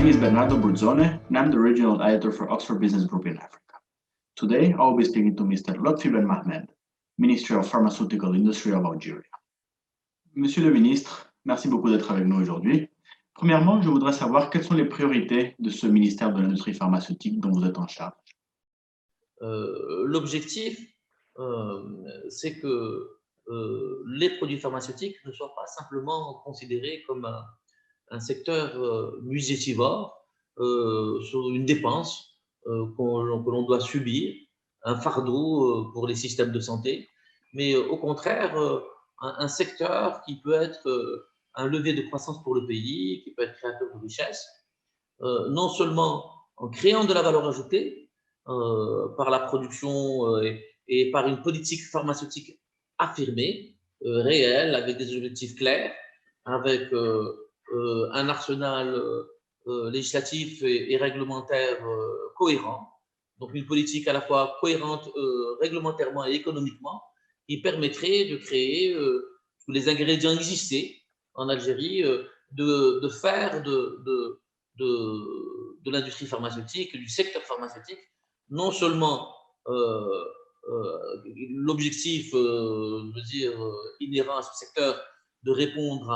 name is Bernardo Bruzzone, and I'm the regional editor for Oxford Business Group in Africa. Today, I will be speaking to Mr. Lotfi Ben Mahmed, Minister of Pharmaceutical Industry of Algeria. Monsieur le ministre, merci beaucoup d'être avec nous aujourd'hui. Premièrement, je voudrais savoir quelles sont les priorités de ce ministère de l'Industrie pharmaceutique dont vous êtes en charge. L'objectif, c'est que les produits pharmaceutiques ne soient pas simplement considérés comme un secteur musétivore, sur une dépense que l'on doit subir, un fardeau pour les systèmes de santé, mais au contraire, un secteur qui peut être un levier de croissance pour le pays, qui peut être créateur de richesse, non seulement en créant de la valeur ajoutée par la production et par une politique pharmaceutique affirmée, réelle, avec des objectifs clairs, avec un arsenal législatif et réglementaire cohérent, donc une politique à la fois cohérente réglementairement et économiquement, qui permettrait de créer tous les ingrédients existés en Algérie, de faire de l'industrie pharmaceutique, du secteur pharmaceutique, non seulement l'objectif, inhérent à ce secteur de répondre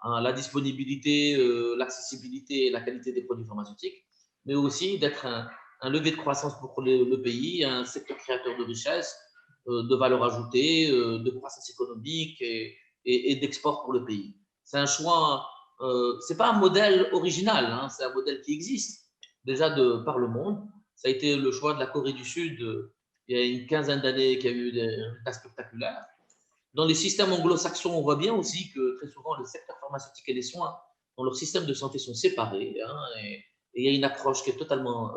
à la disponibilité, l'accessibilité et la qualité des produits pharmaceutiques, mais aussi d'être un levier de croissance pour le pays, un secteur créateur de richesse, de valeur ajoutée, de croissance économique et d'export pour le pays. C'est un choix, ce n'est pas un modèle original, hein, c'est un modèle qui existe déjà par le monde. Ça a été le choix de la Corée du Sud il y a une quinzaine d'années, qui a eu des résultats spectaculaires. Dans les systèmes anglo-saxons, on voit bien aussi que très souvent, le secteur pharmaceutique et les soins, dans leur système de santé, sont séparés, hein, et il y a une approche qui est totalement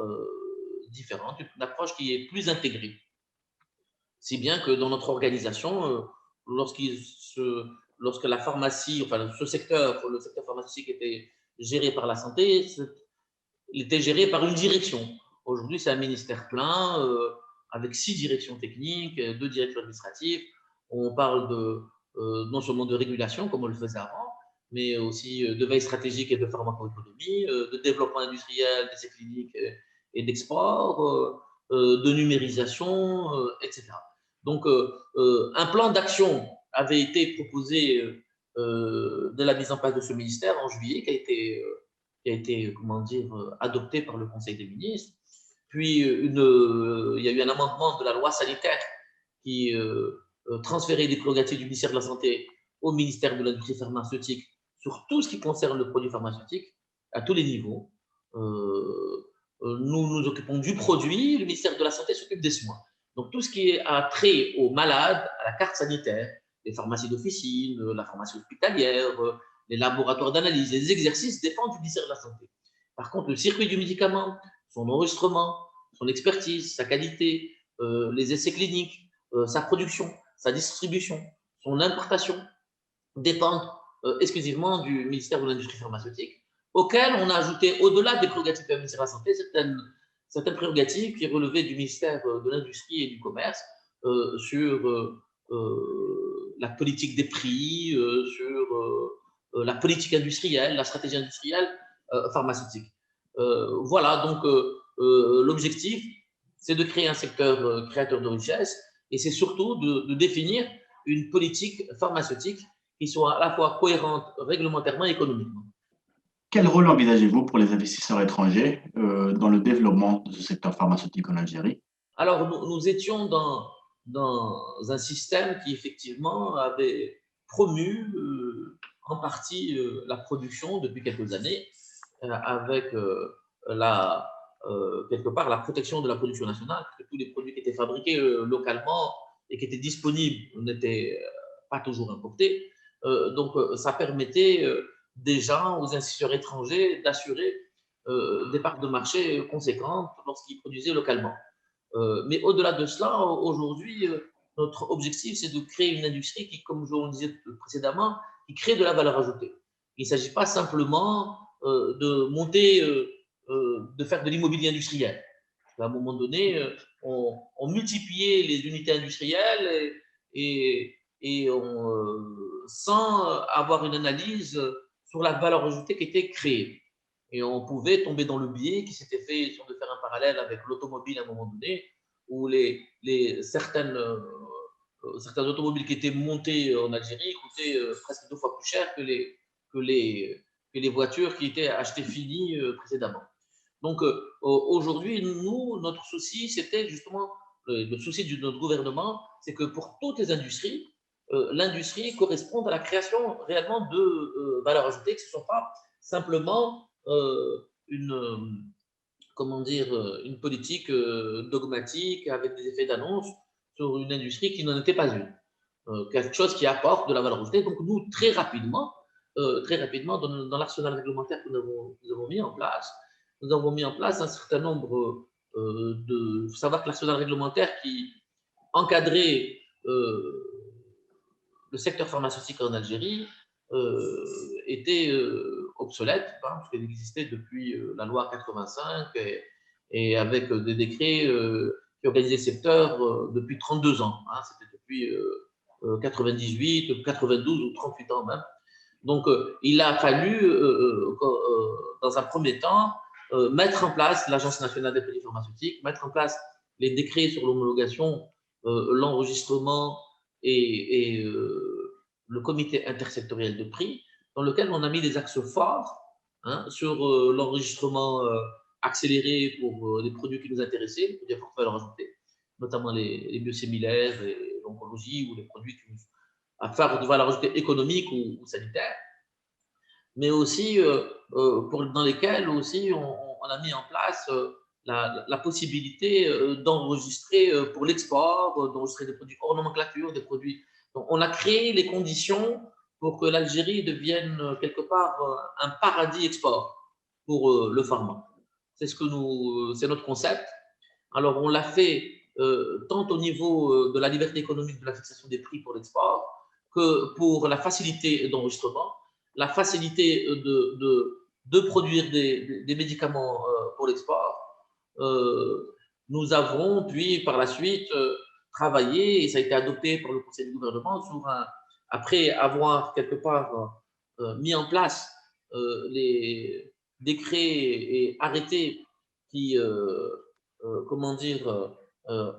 différente, une approche qui est plus intégrée. Si bien que dans notre organisation, lorsque la pharmacie, enfin le secteur pharmaceutique était géré par la santé, il était géré par une direction. Aujourd'hui, c'est un ministère plein, avec 6 directions techniques, 2 directeurs administratifs. On parle non seulement de régulation, comme on le faisait avant, mais aussi de veille stratégique et de pharmacoéconomie, de développement industriel, d'essais cliniques et d'export, de numérisation, etc. Donc, un plan d'action avait été proposé de la mise en place de ce ministère en juillet, qui a été adopté par le Conseil des ministres. Puis, il y a eu un amendement de la loi sanitaire qui transférait les prérogatives du ministère de la Santé au ministère de l'Industrie pharmaceutique sur tout ce qui concerne le produit pharmaceutique, à tous les niveaux. Nous nous occupons du produit, le ministère de la Santé s'occupe des soins. Donc, tout ce qui a trait aux malades, à la carte sanitaire, les pharmacies d'officine, la pharmacie hospitalière, les laboratoires d'analyse, les exercices dépendent du ministère de la Santé. Par contre, le circuit du médicament, son enregistrement, son expertise, sa qualité, les essais cliniques, sa production, sa distribution, son importation, dépendent exclusivement du ministère de l'Industrie pharmaceutique, auquel on a ajouté, au-delà des prérogatives du ministère de la Santé, certaines prérogatives qui relevaient du ministère de l'Industrie et du Commerce sur la politique des prix, sur la politique industrielle, la stratégie industrielle pharmaceutique. Voilà, donc l'objectif, c'est de créer un secteur créateur de richesse et c'est surtout de définir une politique pharmaceutique qui soit à la fois cohérente réglementairement et économiquement. Quel rôle envisagez-vous pour les investisseurs étrangers dans le développement de ce secteur pharmaceutique en Algérie? Alors, nous étions dans un système qui, effectivement, avait promu en partie la production depuis quelques années, avec quelque part la protection de la production nationale, parce que tous les produits qui étaient fabriqués localement et qui étaient disponibles n'étaient pas toujours importés. Donc, ça permettait déjà aux investisseurs étrangers d'assurer des parts de marché conséquentes lorsqu'ils produisaient localement. Mais au-delà de cela, aujourd'hui, notre objectif, c'est de créer une industrie qui, comme je le disais précédemment, qui crée de la valeur ajoutée. Il ne s'agit pas simplement de monter, de faire de l'immobilier industriel. À un moment donné, on multipliait les unités industrielles sans avoir une analyse sur la valeur ajoutée qui était créée. Et on pouvait tomber dans le biais qui s'était fait, si on veut faire un parallèle avec l'automobile à un moment donné, où certaines automobiles qui étaient montées en Algérie coûtaient presque 2 fois plus cher que les voitures qui étaient achetées finies précédemment. Donc aujourd'hui, nous, notre souci, c'était justement, le souci de notre gouvernement, c'est que pour toutes les industries, l'industrie corresponde à la création réellement de valeur ajoutée, que ce ne soit pas simplement comment dire, une politique dogmatique avec des effets d'annonce sur une industrie qui n'en était pas une. Quelque chose qui apporte de la valeur ajoutée. Donc nous, très rapidement, dans l'arsenal réglementaire que nous avons mis en place, nous avons mis en place un certain nombre de… Il faut savoir que l'arsenal réglementaire qui encadrait le secteur pharmaceutique en Algérie était obsolète, hein, parce qu'il existait depuis la loi 85 et avec des décrets qui organisaient le secteur depuis 32 ans. Hein, c'était depuis 98, 92 ou 38 ans même. Donc, il a fallu, dans un premier temps, mettre en place l'Agence nationale des produits pharmaceutiques, mettre en place les décrets sur l'homologation, l'enregistrement et le comité intersectoriel de prix, dans lequel on a mis des axes forts hein, sur l'enregistrement accéléré pour les produits qui nous intéressaient, les produits à forte valeur ajoutée, notamment les biosimilaires et l'oncologie ou les produits qui à faire de valeur ajoutée économique ou sanitaire, mais aussi dans lesquels aussi on a mis en place la possibilité d'enregistrer pour l'export, d'enregistrer des produits hors nomenclature, des produits. Donc, on a créé les conditions pour que l'Algérie devienne quelque part un paradis export pour le pharma. C'est notre concept. Alors, on l'a fait tant au niveau de la liberté économique de la fixation des prix pour l'export que pour la facilité d'enregistrement, la facilité de produire des médicaments pour l'export. Nous avons puis par la suite travaillé, et ça a été adopté par le Conseil du gouvernement, après avoir quelque part mis en place les décrets et arrêtés qui comment dire,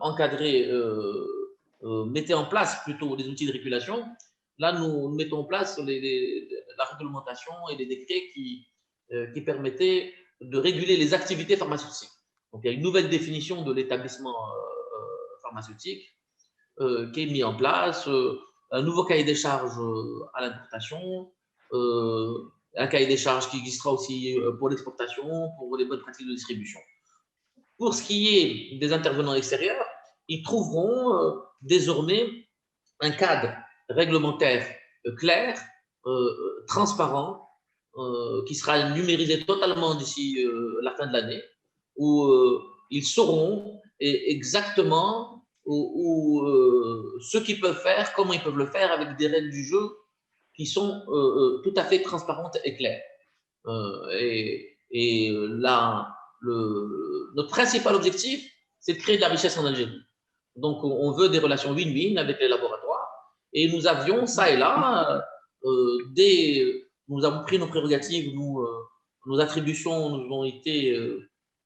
encadrer, mettez en place plutôt des outils de régulation. Là, nous mettons en place la réglementation et les décrets qui permettaient de réguler les activités pharmaceutiques. Donc, il y a une nouvelle définition de l'établissement pharmaceutique qui est mis en place, un nouveau cahier des charges à l'importation, un cahier des charges qui existera aussi pour l'exportation, pour les bonnes pratiques de distribution. Pour ce qui est des intervenants extérieurs, ils trouveront désormais un cadre réglementaire clair, transparent, qui sera numérisé totalement d'ici la fin de l'année, où ils sauront exactement ce qu'ils peuvent faire, comment ils peuvent le faire, avec des règles du jeu qui sont tout à fait transparentes et claires. Et là, notre principal objectif, c'est de créer de la richesse en Algérie. Donc, on veut des relations win-win avec les laboratoires. Et nous avions, ça et là, nous avons pris nos prérogatives, nos attributions nous ont été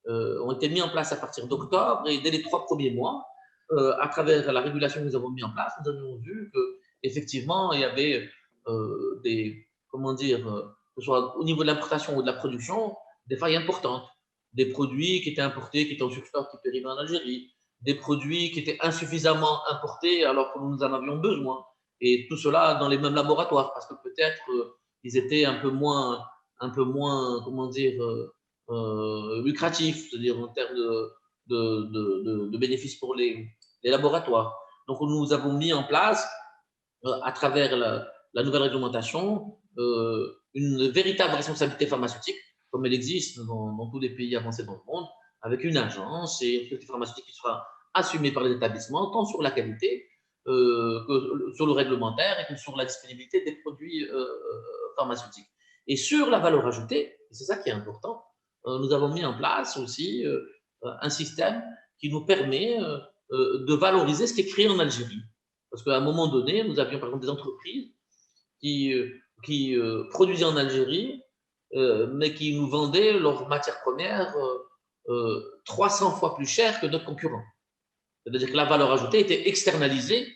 mises en place à partir d'octobre. Et dès les 3 premiers mois, à travers la régulation que nous avons mis en place, nous avons vu qu'effectivement, il y avait comment dire, que ce soit au niveau de l'importation ou de la production, des failles importantes. Des produits qui étaient importés, qui étaient en surstock, qui périvaient en Algérie. Des produits qui étaient insuffisamment importés alors que nous en avions besoin. Et tout cela dans les mêmes laboratoires, parce que peut-être ils étaient un peu moins comment dire, lucratifs, c'est-à-dire en termes de bénéfices pour les laboratoires. Donc, nous avons mis en place, à travers la nouvelle réglementation, une véritable responsabilité pharmaceutique, comme elle existe dans tous les pays avancés dans le monde, avec une agence et une responsabilité pharmaceutique qui sera assumée par les établissements, tant sur la qualité que sur le réglementaire et que sur la disponibilité des produits pharmaceutiques. Et sur la valeur ajoutée, c'est ça qui est important, nous avons mis en place aussi un système qui nous permet de valoriser ce qui est créé en Algérie. Parce qu'à un moment donné, nous avions par exemple des entreprises qui produisaient en Algérie, mais qui nous vendaient leurs matières premières 300 fois plus cher que d'autres concurrents. C'est-à-dire que la valeur ajoutée était externalisée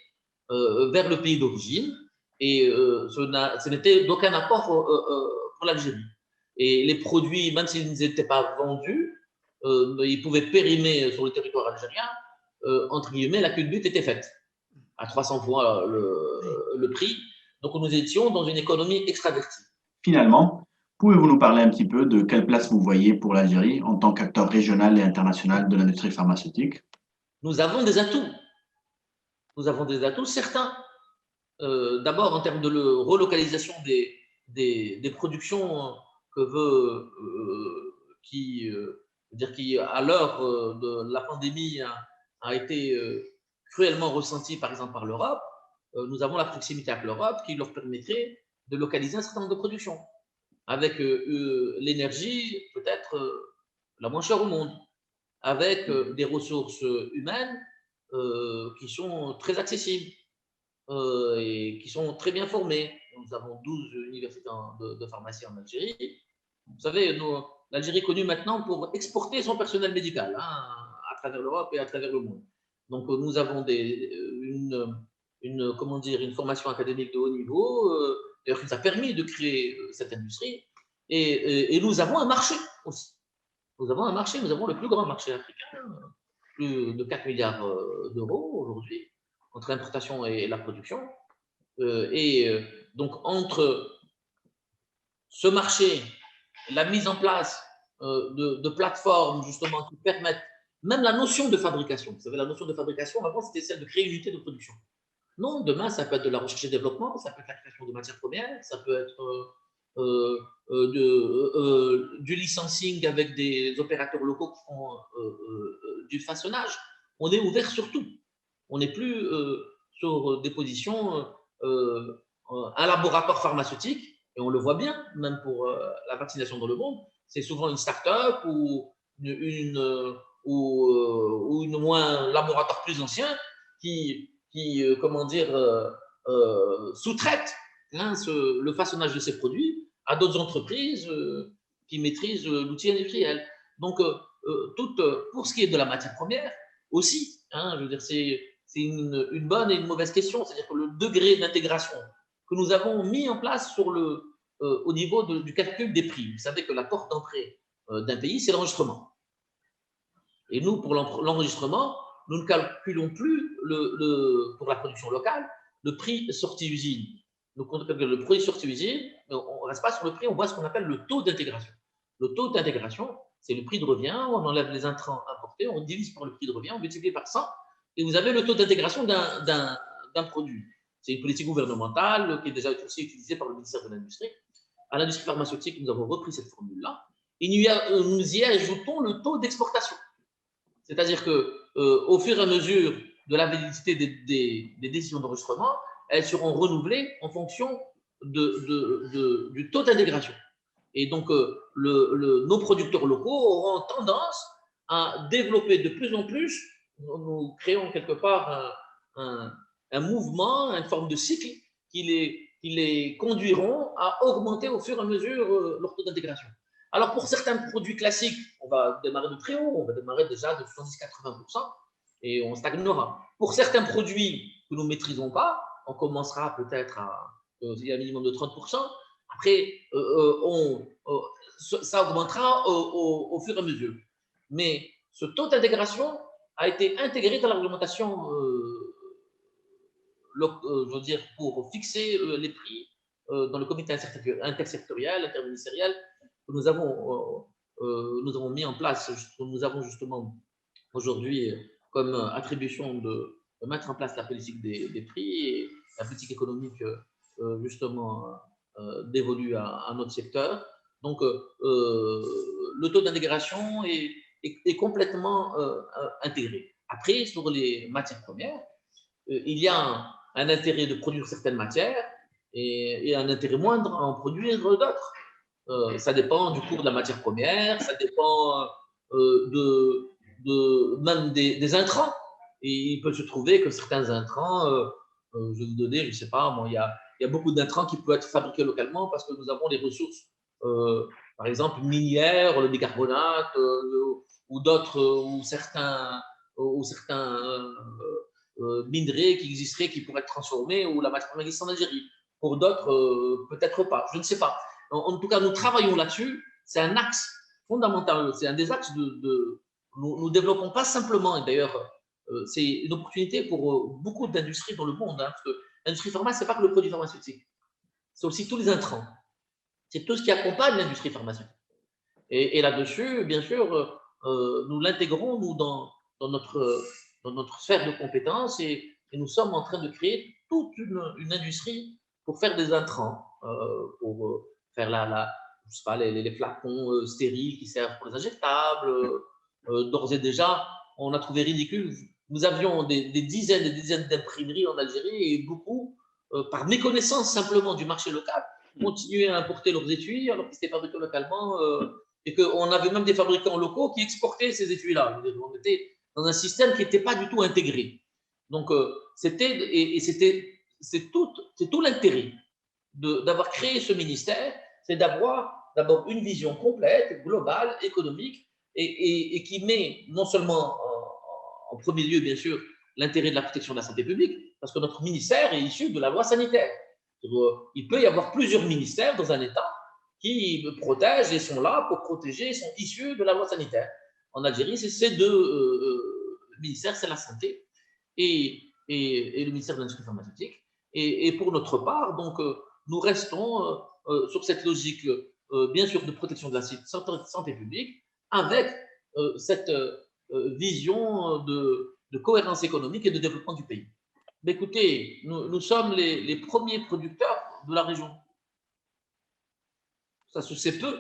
vers le pays d'origine et ce n'était d'aucun apport pour l'Algérie. Et les produits, même s'ils n'étaient pas vendus, ils pouvaient périmer sur le territoire algérien, entre guillemets, la culbute était faite à 300 fois le prix. Donc nous étions dans une économie extravertie. Finalement, pouvez-vous nous parler un petit peu de quelle place vous voyez pour l'Algérie en tant qu'acteur régional et international de l'industrie pharmaceutique? Nous avons des atouts. Nous avons des atouts certains. D'abord, en termes de relocalisation des productions que veut, qui à l'heure de la pandémie a été cruellement ressentie, par exemple, par l'Europe. Nous avons la proximité avec l'Europe qui leur permettrait de localiser un certain nombre de productions avec l'énergie peut-être la moins chère au monde, avec des ressources humaines qui sont très accessibles et qui sont très bien formés. Nous avons 12 universités de pharmacie en Algérie. Vous savez, l'Algérie est connue maintenant pour exporter son personnel médical à travers l'Europe et à travers le monde. Donc, nous avons une formation académique de haut niveau, d'ailleurs, qui nous a permis de créer cette industrie. Et nous avons un marché aussi. Nous avons un marché, nous avons le plus grand marché africain, plus de 4 milliards d'euros aujourd'hui, entre l'importation et la production. Donc, entre ce marché, la mise en place de plateformes, justement, qui permettent même la notion de fabrication. Vous savez, la notion de fabrication, avant, c'était celle de créer une unité de production. Non, demain, ça peut être de la recherche et développement, ça peut être la création de matières premières, ça peut être du licensing avec des opérateurs locaux qui font du façonnage. On est ouvert sur tout. On n'est plus sur des positions, un laboratoire pharmaceutique, et on le voit bien, même pour la vaccination dans le monde, c'est souvent une start-up ou une moins laboratoire plus ancien qui comment dire, sous-traite le façonnage de ces produits à d'autres entreprises qui maîtrisent l'outil industriel. Donc, pour ce qui est de la matière première, aussi, je veux dire, c'est une bonne et une mauvaise question. C'est-à-dire que le degré d'intégration que nous avons mis en place au niveau du calcul des prix. Vous savez que la porte d'entrée d'un pays, c'est l'enregistrement. Et nous, pour l'enregistrement, nous ne calculons plus pour la production locale le prix sortie usine. Donc, on calcule le prix sortie usine, mais on ne reste pas sur le prix, on voit ce qu'on appelle le taux d'intégration. Le taux d'intégration, c'est le prix de revient, on enlève les intrants importés, on divise par le prix de revient, on multiplie par 100, et vous avez le taux d'intégration d'un produit. C'est une politique gouvernementale qui est déjà aussi utilisée par le ministère de l'Industrie. À l'industrie pharmaceutique, nous avons repris cette formule-là, et nous y ajoutons le taux d'exportation. C'est-à-dire qu'au fur et à mesure de la validité des décisions d'enregistrement, elles seront renouvelées en fonction du taux d'intégration. Et donc, nos producteurs locaux auront tendance à développer de plus en plus, nous créons quelque part un mouvement, une forme de cycle qui les conduiront à augmenter au fur et à mesure leur taux d'intégration. Alors, pour certains produits classiques, on va démarrer de très haut, on va démarrer déjà de 70-80% et on stagnera. Pour certains produits que nous ne maîtrisons pas, on commencera peut-être il y a un minimum de 30%. Après, ça augmentera au fur et à mesure. Mais ce taux d'intégration a été intégré dans la réglementation, je veux dire, pour fixer les prix dans le comité intersectoriel, interministériel que nous avons mis en place. Nous avons justement aujourd'hui comme attribution de mettre en place la politique des prix et la politique économique justement dévolue à notre secteur. Donc, le taux d'intégration est complètement intégré. Après, sur les matières premières, il y a un intérêt de produire certaines matières et un intérêt moindre à en produire d'autres. Ça dépend du cours de la matière première, ça dépend même des intrants. Et il peut se trouver que certains intrants, je vais vous donner, je ne sais pas, il y a beaucoup d'intrants qui peuvent être fabriqués localement parce que nous avons les ressources par exemple, minières, le bicarbonate, ou d'autres, ou certains minerais qui existeraient, qui pourraient être transformés, ou la matière première existe en Algérie. Pour d'autres, peut-être pas, je ne sais pas. En tout cas, nous travaillons là-dessus. C'est un axe fondamental, c'est un des axes nous développons pas simplement, et d'ailleurs, c'est une opportunité pour beaucoup d'industries dans le monde, hein, parce que l'industrie pharma, c'est pas que le produit pharmaceutique, c'est aussi tous les intrants, c'est tout ce qui accompagne l'industrie pharmaceutique. Et là-dessus, bien sûr, nous l'intégrons nous dans notre sphère de compétences et nous sommes en train de créer toute une industrie pour faire des intrants, pour faire je sais pas, les flacons stériles qui servent pour les injectables. D'ores et déjà, on a trouvé ridicule. Nous avions des dizaines et des dizaines d'imprimeries en Algérie et beaucoup, par méconnaissance simplement du marché local, continuaient à importer leurs étuis alors qu'ils étaient fabriqués localement. Et qu'on avait même des fabricants locaux qui exportaient ces étuis-là. On était dans un système qui n'était pas du tout intégré. Donc, c'est tout l'intérêt d'avoir créé ce ministère, c'est d'avoir d'abord une vision complète, globale, économique, et qui met non seulement en premier lieu, bien sûr, l'intérêt de la protection de la santé publique, parce que notre ministère est issu de la loi sanitaire. Il peut y avoir plusieurs ministères dans un État qui protègent et sont là pour protéger, sont issus de la loi sanitaire. En Algérie, c'est ces deux ministères, c'est la santé et le ministère de l'industrie pharmaceutique. Et pour notre part, donc, nous restons sur cette logique, bien sûr, de protection de la santé publique, avec cette vision de cohérence économique et de développement du pays. Mais écoutez, nous sommes les premiers producteurs de la région. Ça se sait peu,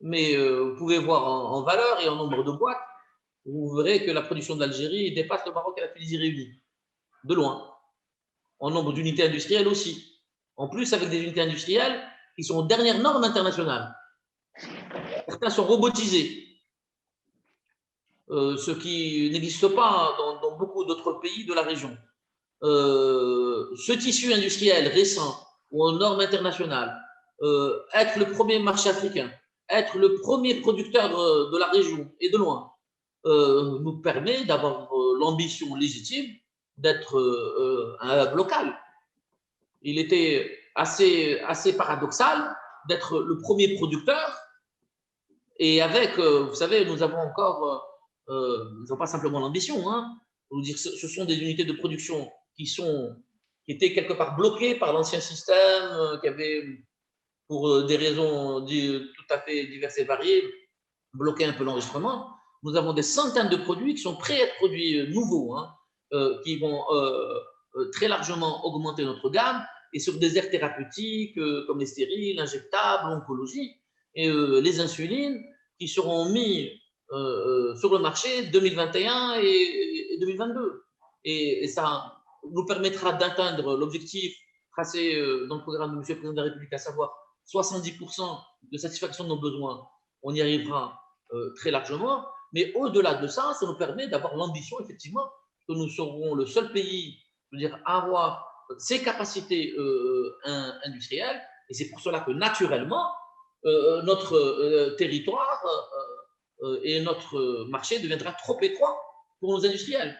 mais vous pouvez voir en valeur et en nombre de boîtes, vous verrez que la production de l'Algérie dépasse le Maroc et la Tunisie réunis, de loin. En nombre d'unités industrielles aussi. En plus, avec des unités industrielles qui sont aux dernières normes internationales. Certains sont robotisés, ce qui n'existe pas dans beaucoup d'autres pays de la région. Ce tissu industriel récent ou aux normes internationales, être le premier marché africain, être le premier producteur de la région et de loin, nous permet d'avoir l'ambition légitime d'être un hub local. Il était assez paradoxal d'être le premier producteur et avec, vous savez, nous avons encore, nous n'avons pas simplement l'ambition, hein, ce sont des unités de production qui étaient quelque part bloquées par l'ancien système, qui avait, pour des raisons tout à fait diverses et variées, bloqué un peu l'enregistrement. Nous avons des centaines de produits qui sont prêts à être produits nouveaux, hein, qui vont très largement augmenter notre gamme et sur des aires thérapeutiques comme les stériles, injectables, l'oncologie et les insulines qui seront mis sur le marché 2021 et 2022. Et ça nous permettra d'atteindre l'objectif tracé dans le programme de M. le Président de la République, à savoir 70% de satisfaction de nos besoins. On y arrivera très largement. Mais au-delà de ça, ça nous permet d'avoir l'ambition, effectivement, que nous serons le seul pays, je veux dire, à avoir ces capacités industrielles. Et c'est pour cela que, naturellement, notre territoire et notre marché deviendra trop étroit pour nos industriels.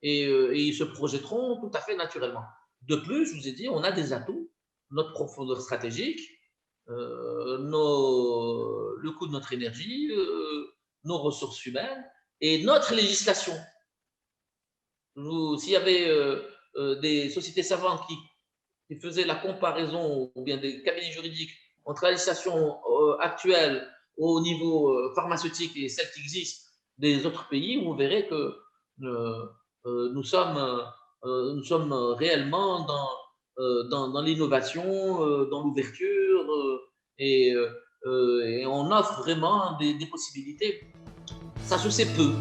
Et ils se projetteront tout à fait naturellement. De plus, je vous ai dit, on a des atouts, notre profondeur stratégique, le coût de notre énergie, nos ressources humaines et notre législation. S'il y avait des sociétés savantes qui faisaient la comparaison, ou bien des cabinets juridiques, entre la législation actuelle au niveau pharmaceutique et celle qui existe des autres pays, vous verrez que nous sommes réellement dans l'innovation, dans l'ouverture, et on offre vraiment des possibilités. Ça se sait peu.